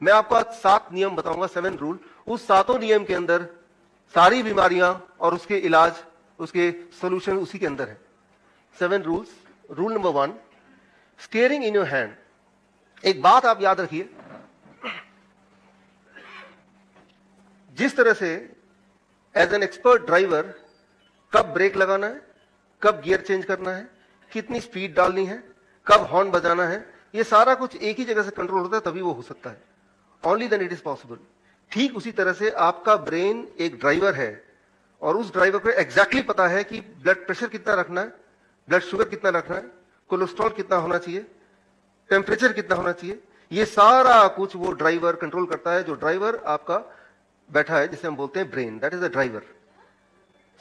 मैं आपको आज 7 नियम बताऊंगा, 7 रूल। उस 7 नियम के अंदर सारी बीमारियां और उसके इलाज, उसके सॉल्यूशन उसी के अंदर है। 7 rules. Rule number 1, steering in your hand. एक बात आप याद रखिए, जिस तरह से एज एन एक्सपर्ट ड्राइवर कब ब्रेक लगाना है, कब गियर चेंज करना है, कितनी स्पीड डालनी है, कब हॉर्न बजाना है, ये सारा कुछ एक ही जगह से कंट्रोल होता है, तभी वो हो सकता है। Only then it is possible. ठीक उसी तरह से आपका ब्रेन एक ड्राइवर है और उस ड्राइवर को एग्जैक्टली पता है कि ब्लड प्रेशर कितना रखना है, ब्लड शुगर कितना रखना है, कोलेस्ट्रॉल कितना होना चाहिए, टेम्परेचर कितना होना चाहिए। ये सारा कुछ वो ड्राइवर कंट्रोल करता है। जो ड्राइवर आपका बैठा है, जिसे हम बोलते हैं brain, that is the driver.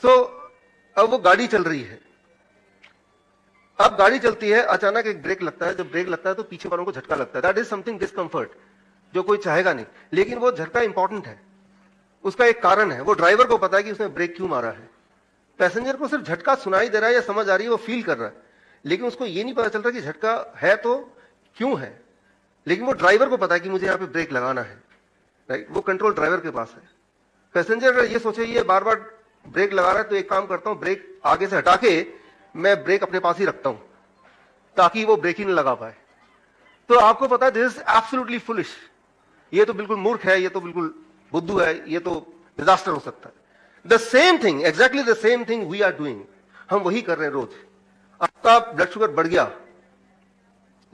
So अब वो गाड़ी चल रही है, अब गाड़ी चलती है, अचानक एक ब्रेक लगता है। जब ब्रेक लगता है तो पीछे वालों को झटका लगता है। दैट इज समथिंग डिस्कंफर्ट, जो कोई चाहेगा नहीं, लेकिन वो झटका इंपॉर्टेंट है, उसका एक कारण है। वो ड्राइवर को पता है कि उसने ब्रेक क्यों मारा है। पैसेंजर को सिर्फ झटका सुनाई दे रहा है या समझ आ रही है, वो फील कर रहा है, लेकिन उसको ये नहीं पता चल रहा कि झटका है तो क्यों है। लेकिन वो ड्राइवर को पता है कि मुझे यहां पे ब्रेक लगाना है, राइट। वो कंट्रोल ड्राइवर के पास है। पैसेंजर अगर ये सोचे ये बार बार ब्रेक लगा रहा है, तो एक काम करता हूं, ब्रेक आगे से हटा के मैं ब्रेक अपने पास ही रखता हूं ताकि वो ब्रेक ही न लगा पाए। तो आपको पता है दिस इज एब्सोल्युटली फुलिश, ये तो बिल्कुल मूर्ख है, ये तो बिल्कुल बुद्धू है, ये तो डिजास्टर हो सकता है। The same thing, exactly the same thing we are doing. हम वही कर रहे हैं रोज। आपका ब्लड शुगर बढ़ गया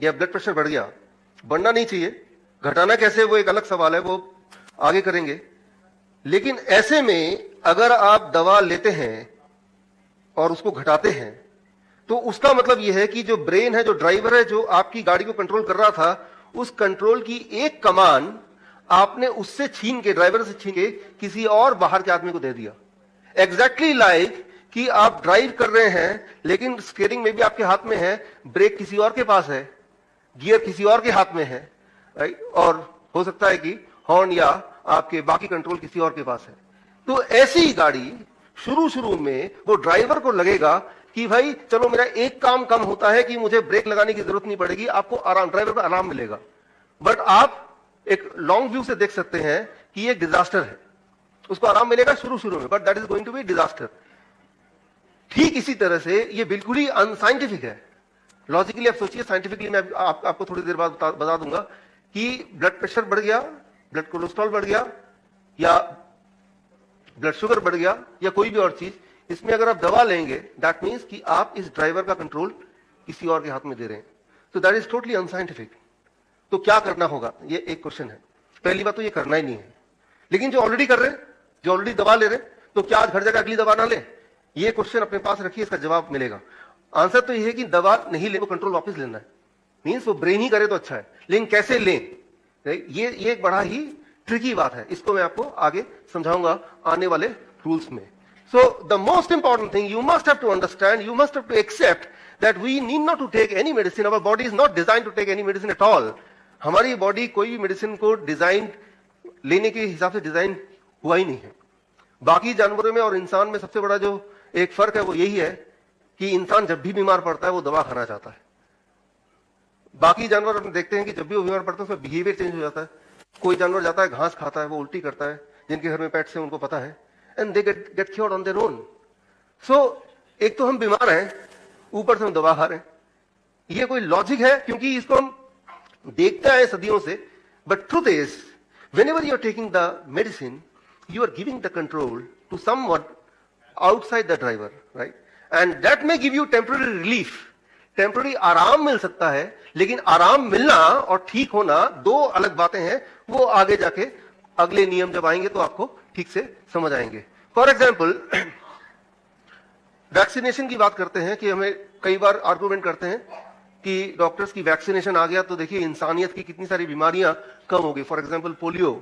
या ब्लड प्रेशर बढ़ गया, बढ़ना नहीं चाहिए, घटाना कैसे वो एक अलग सवाल है, वो आगे करेंगे। लेकिन ऐसे में अगर आप दवा लेते हैं और उसको घटाते हैं, तो उसका मतलब यह है कि जो ब्रेन है, जो ड्राइवर है, जो आपकी गाड़ी को कंट्रोल कर रहा था, उस कंट्रोल की एक कमान आपने उससे छीन के, ड्राइवर से छीन के किसी और बाहर के आदमी को दे दिया। एग्जैक्टली लाइक कि आप ड्राइव कर रहे हैं, लेकिन स्टीयरिंग में भी आपके हाथ में है, ब्रेक किसी और के पास है, गियर किसी और के हाथ में है, राइट। और हो सकता है कि हॉर्न या आपके बाकी कंट्रोल किसी और के पास है। तो ऐसी गाड़ी शुरू में वो ड्राइवर को लगेगा कि भाई चलो मेरा एक काम कम होता है कि मुझे ब्रेक लगाने की जरूरत नहीं पड़ेगी, आपको आराम, ड्राइवर को आराम मिलेगा। बट आप एक लॉन्ग व्यू से देख सकते हैं कि ये डिजास्टर है। उसको आराम मिलेगा शुरू में, but that is going to be disaster. ठीक इसी तरह से ये बिल्कुल ही अनसाइंटिफिक है। लॉजिकली आप सोचिए, साइंटिफिकली मैं आपको थोड़ी देर बाद बता दूंगा कि ब्लड प्रेशर बढ़ गया, ब्लड कोलेस्ट्रॉल बढ़ गया या ब्लड शुगर बढ़ गया या कोई भी और चीज, इसमें अगर आप दवा लेंगे, दैट मीन्स कि आप इस ड्राइवर का कंट्रोल किसी और के हाथ में दे रहे हैं। तो दैट इज टोटली अनसाइंटिफिक। तो क्या करना होगा, ये एक क्वेश्चन है। पहली बात तो ये करना ही नहीं है। लेकिन जो ऑलरेडी कर रहे हैं, जो ऑलरेडी दवा ले रहे हैं, तो क्या आज घर जाकर अगली दवा ना ले? ये क्वेश्चन अपने पास रखिए, इसका जवाब मिलेगा। आंसर तो ये है कि दवा नहीं ले, वो कंट्रोल वापस लेना है। मीन्स वो ब्रेन ही करे तो अच्छा है, लेकिन कैसे लें, ये एक बड़ा ही ट्रिकी बात है। इसको मैं आपको आगे समझाऊंगा आने वाले रूल्स में। So the most important thing you must have to understand, you must have to accept that we need not to take any medicine. Our body is not designed to take any medicine at all. हमारी body कोई भी medicine को design लेने के हिसाब से design हुआ ही नहीं है। बाकी जानवरों में और इंसान में सबसे बड़ा जो एक फर्क है वो यही है कि इंसान जब भी बीमार पड़ता है वो दवा खाना चाहता है। बाकी जानवर हम देखते हैं कि जब भी वो बीमार पड़ता है उसका बिहेवियर चेंज हो जाता है। कोई जानवर जाता है घास खाता है, वो उल्टी करता है, जिनके घर में पेट्स हैं उनको पता है, and they get cured on their own. So एक तो हम बीमार हैं, ऊपर से हम दवा खा रहे हैं। ये कोई लॉजिक है? क्योंकि इसको हम देखते आए सदियों से। But truth is whenever you are taking the medicine, you are giving the control to someone outside the driver, right? And that may give you temporary relief. Temporary आराम मिल सकता है, लेकिन आराम मिलना और ठीक होना दो अलग बातें हैं। वो आगे जाके अगले नियम जब आएंगे तो आपको ठीक से समझ आएंगे। फॉर एग्जाम्पल, वैक्सीनेशन की बात करते हैं कि हमें कई बार आर्गुमेंट करते हैं कि डॉक्टर्स की वैक्सीनेशन आ गया तो देखिए इंसानियत की कितनी सारी बीमारियां कम हो गई। फॉर एग्जाम्पल पोलियो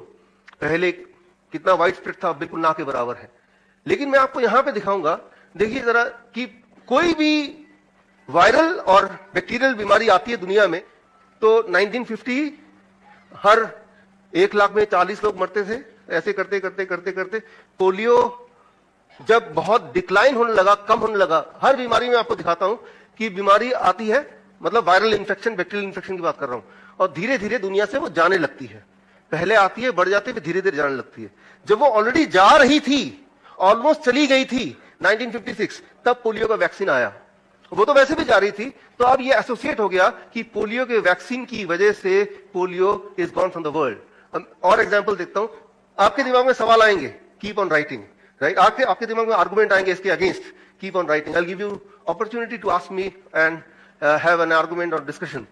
पहले कितना वाइड स्प्रेड था, बिल्कुल ना के बराबर है। लेकिन मैं आपको यहां पे दिखाऊंगा, देखिए जरा कि कोई भी वायरल और बैक्टीरियल बीमारी आती है दुनिया में तो 1950 हर 1 लाख में 40 लोग मरते थे। ऐसे करते करते करते करते पोलियो जब बहुत डिक्लाइन होने लगा, कम होने लगा, हर बीमारी में आपको दिखाता हूं कि बीमारी आती है, मतलब वायरल इन्फेक्शन, बैक्टीरियल इन्फेक्शन की बात कर रहा हूं, और धीरे धीरे दुनिया से वो जाने लगती है। पहले आती है, बढ़ जाती है, फिर धीरे धीरे जाने लगती है। जब वो ऑलरेडी जा रही थी, ऑलमोस्ट चली गई थी 1956, तब पोलियो का वैक्सीन आया। वो तो वैसे भी जा रही थी, तो अब ये एसोसिएट हो गया कि पोलियो के वैक्सीन की वजह से polio is gone from the world. और एग्जांपल देखता हूं, आपके दिमाग में सवाल आएंगे, कीप ऑन राइटिंग, राइट? आपके दिमाग में आर्गुमेंट आएंगे इसके against, keep on writing. I will give you opportunity to ask me and have an argument और डिस्कशन।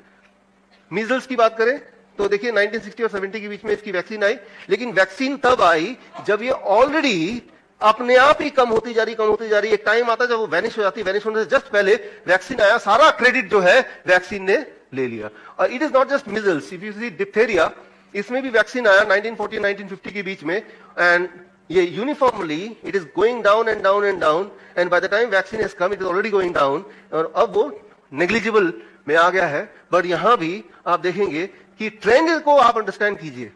मीजल्स की बात करें तो देखिए 1960 और 70 के बीच में इसकी वैक्सीन आई, लेकिन वैक्सीन तब आई जब ये ऑलरेडी अपने आप ही कम होती जा रही। एक टाइम आता है जब वो वैनिश हो जाती, वैनिश होने से जस्ट पहले वैक्सीन आया, सारा क्रेडिट जो है वैक्सीन ने ले लिया। और it is not just measles, if you see diphtheria, इसमें भी वैक्सीन आया 1940 1950 के बीच में, एंड ये uniformly it is going down and down and down, and by the time vaccine has come it is already going down, और अब वो negligible में आ गया है। बट यहां भी आप देखेंगे कि ट्रेंड को आप अंडरस्टैंड कीजिए।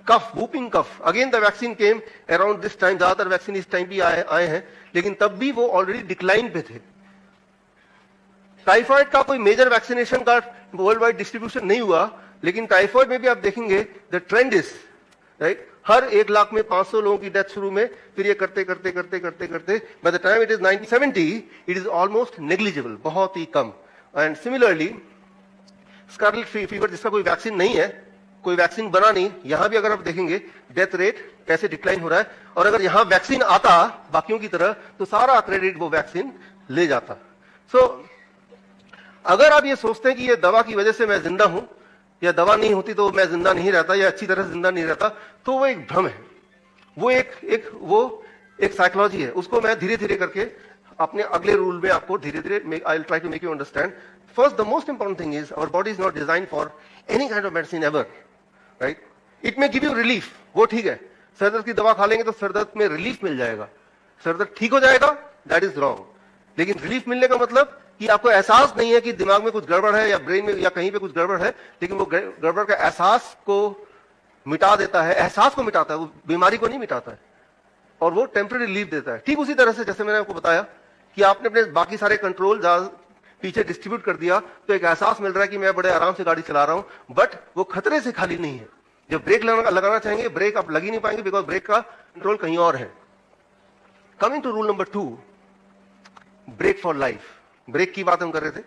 Cough, whooping cough, again the vaccine came around this time, ज्यादातर वैक्सीन इस टाइम भी आए हैं, लेकिन तब भी वो ऑलरेडी डिक्लाइन पे थे। टाइफाइड का कोई मेजर वैक्सीनेशन का वर्ल्ड वाइड डिस्ट्रीब्यूशन नहीं हुआ, लेकिन टाइफाइड में भी आप देखेंगे द ट्रेंड इज राइट, हर 1 लाख में 500 लोगों की डेथ शुरू में, फिर ये करते करते करते करते करते by the time it is 1970 it is almost negligible, बहुत ही कम। एंड सिमिलरली स्कारलेट फीवर, जिसका कोई वैक्सीन नहीं है, कोई वैक्सीन बना नहीं, यहां भी अगर आप देखेंगे डेथ रेट कैसे डिक्लाइन हो रहा है, और अगर यहां वैक्सीन आता बाकियों की तरह तो सारा क्रेडिट वो वैक्सीन ले जाता। सो अगर आप ये सोचते हैं कि ये दवा की वजह से मैं जिंदा हूं, या दवा नहीं होती तो मैं जिंदा नहीं रहता, या अच्छी तरह जिंदा नहीं रहता, तो वो एक भ्रम है, वो एक साइकोलॉजी है। उसको मैं धीरे धीरे करके अपने अगले रूल में आपको धीरे धीरे I will try to make you understand. First, the most important thing is our body is not designed for any kind of medicine ever, right? It may give you relief, वो ठीक है, सरदर्द की दवा खा लेंगे तो सरदर्द में रिलीफ मिल जाएगा, सरदर्द ठीक हो जाएगा, that is wrong। लेकिन रिलीफ मिलने का मतलब कि आपको एहसास नहीं है कि दिमाग में कुछ गड़बड़ है या ब्रेन में या कहीं पे कुछ गड़बड़ है, लेकिन वो गड़बड़ का एहसास को मिटा देता है, एहसास को मिटाता है, वो बीमारी को नहीं मिटाता है, और वो टेम्पररी रिलीफ देता है। ठीक उसी तरह से जैसे मैंने आपको बताया कि आपने अपने बाकी सारे कंट्रोल पीछे डिस्ट्रीब्यूट कर दिया, तो एक एहसास मिल रहा है कि मैं बड़े आराम से गाड़ी चला रहा हूं, बट वो खतरे से खाली नहीं है। जब ब्रेक लगाना चाहेंगे, ब्रेक आप लग ही नहीं पाएंगे, बिकॉज ब्रेक का कंट्रोल कहीं और है। Coming to rule number 2, break for life. Break की बात हम कर रहे थे,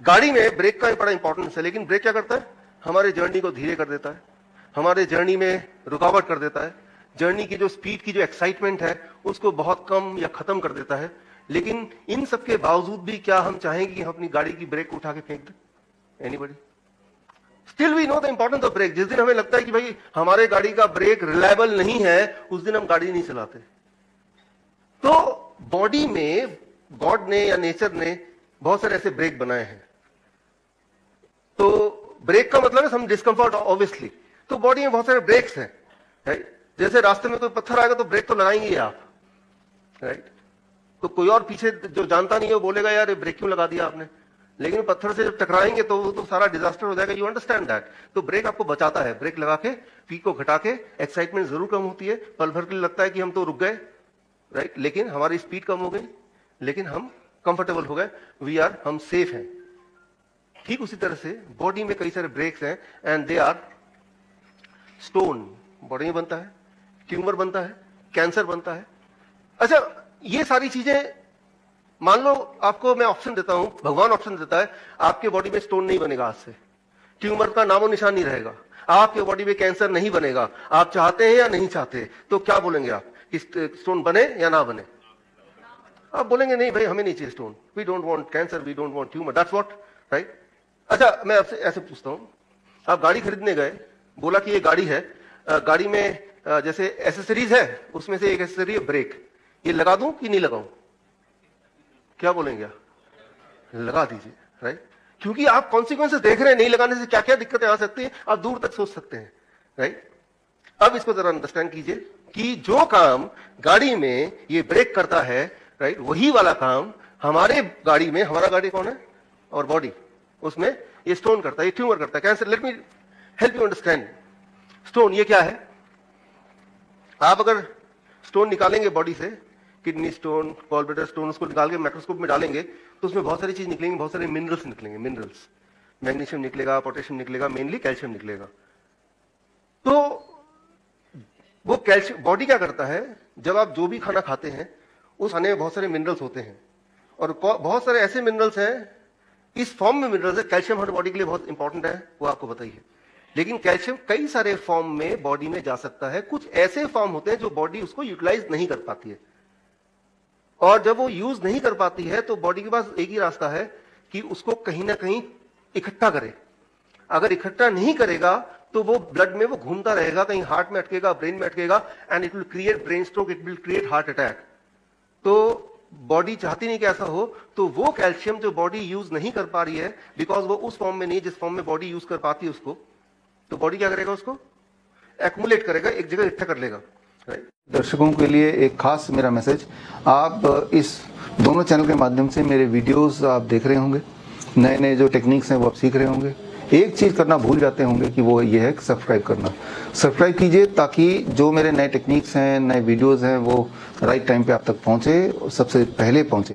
गाड़ी में ब्रेक का बड़ा इंपॉर्टेंस है, लेकिन ब्रेक क्या करता है, हमारे जर्नी को धीरे कर देता है, हमारे जर्नी में रुकावट कर देता है, जर्नी की जो स्पीड की जो एक्साइटमेंट है उसको बहुत कम या खत्म कर देता है। लेकिन इन सब के बावजूद भी क्या हम चाहेंगे कि हम अपनी गाड़ी की ब्रेक उठा के फेंक दें? Anybody? Still we know the importance of break. जिस दिन हमें लगता है कि भाई हमारे गाड़ी का ब्रेक रिलायबल नहीं है, उस दिन हम गाड़ी नहीं चलाते। तो बॉडी में गॉड ने या नेचर ने बहुत सारे ऐसे ब्रेक बनाए हैं। तो ब्रेक का मतलब है सम डिस्कंफर्ट ऑब्वियसली, तो बॉडी में बहुत सारे ब्रेक्स हैं, राइट? जैसे रास्ते में कोई पत्थर आएगा तो ब्रेक तो लगाएंगे आप, राइट? तो कोई और पीछे जो जानता नहीं है वो बोलेगा यार ये ब्रेक क्यों लगा दिया आपने, लेकिन पत्थर से जब टकराएंगे तो सारा डिजास्टर हो जाएगा। You understand that? तो ब्रेक आपको बचाता है, ब्रेक लगा के स्पीड को घटा के, एक्साइटमेंट जरूर कम होती है, पल भर के लिए लगता है कि हम तो रुक गए, राइट? लेकिन हमारी स्पीड कम हो गई, लेकिन हम कंफर्टेबल हो गए, हम सेफ हैं। ठीक उसी तरह से बॉडी में कई सारे ब्रेक्स हैं, and they are stone. Body में बनता है, ट्यूमर बनता है, कैंसर बनता है। अच्छा, ये सारी चीजें, मान लो आपको मैं ऑप्शन देता हूं, भगवान ऑप्शन देता है, आपके बॉडी में स्टोन नहीं बनेगा आज से, ट्यूमर का नामो निशान नहीं रहेगा, आपके बॉडी में कैंसर नहीं बनेगा, आप चाहते हैं या नहीं चाहते, तो क्या बोलेंगे आप कि स्टोन बने या ना बने? आप बोलेंगे नहीं भाई हमें नहीं चाहिए stone, we don't want cancer, we don't want tumour, that's what, right? अच्छा, मैं आपसे ऐसे पूछता हूं, आप गाड़ी खरीदने गए, बोला कि ये गाड़ी है, गाड़ी में जैसे एसेसरीज है, उसमें से एक एसेसरी है ब्रेक, ये लगा दूं कि नहीं लगाऊं? क्या बोलेंगे आप? लगा दीजिए, राइट? क्योंकि आप कॉन्सिक्वेंसेस देख रहे हैं, नहीं लगाने से क्या क्या दिक्कतें आ सकती हैं, आप दूर तक सोच सकते हैं, राइट? अब इसको जरा अंडरस्टैंड कीजिए कि जो काम गाड़ी में ये ब्रेक करता है, राइट, वही वाला काम हमारे गाड़ी में, हमारा गाड़ी कौन है? और बॉडी, उसमें ये स्टोन करता है, ये ट्यूमर करता है, cancer. Let me help you understand. Stone ये क्या है? आप अगर स्टोन निकालेंगे बॉडी से, किडनी स्टोन, गॉलब्लैडर स्टोन, उसको निकाल के माइक्रोस्कोप में डालेंगे तो उसमें बहुत सारी चीज निकलेंगी, बहुत सारे मिनरल्स निकलेंगे, मिनरल्स, मैग्नीशियम निकलेगा, पोटेशियम निकलेगा, मेनली कैल्शियम निकलेगा। तो वो कैल्शियम, बॉडी क्या करता है, जब आप जो भी खाना खाते हैं उस खाने में बहुत सारे मिनरल्स होते हैं, और बहुत सारे ऐसे मिनरल्स हैं, इस फॉर्म में मिनरल्स है। कैल्शियम हमारी बॉडी के लिए बहुत इंपॉर्टेंट है, वो आपको बताइए। लेकिन कैल्शियम कई सारे फॉर्म में बॉडी में जा सकता है। कुछ ऐसे फॉर्म होते हैं जो बॉडी उसको यूटिलाइज नहीं कर पाती है, और जब वो यूज नहीं कर पाती है तो बॉडी के पास एक ही रास्ता है कि उसको कहीं ना कहीं इकट्ठा करे। अगर इकट्ठा नहीं करेगा तो वो ब्लड में वो घूमता रहेगा, कहीं हार्ट में अटकेगा, ब्रेन में अटकेगा, and it will create brain stroke, it will create heart attack. तो बॉडी चाहती नहीं कि ऐसा हो, तो वो कैल्शियम जो बॉडी यूज नहीं कर पा रही है, बिकॉज वो उस फॉर्म में नहीं जिस फॉर्म में बॉडी यूज कर पाती है उसको, तो बॉडी क्या करेगा, उसको एक्युमुलेट करेगा, एक जगह इकट्ठा कर लेगा। दर्शकों के लिए एक खास मेरा मैसेज, आप इस दोनों चैनल के माध्यम से मेरे वीडियोस आप देख रहे होंगे, नए नए जो टेक्निक्स हैं वो आप सीख रहे होंगे। एक चीज़ करना भूल जाते होंगे कि वो ये है कि सब्सक्राइब करना। सब्सक्राइब कीजिए ताकि जो मेरे नए टेक्निक्स हैं, नए वीडियोस हैं, वो राइट टाइम पे आप तक पहुंचे, सबसे पहले पहुंचे।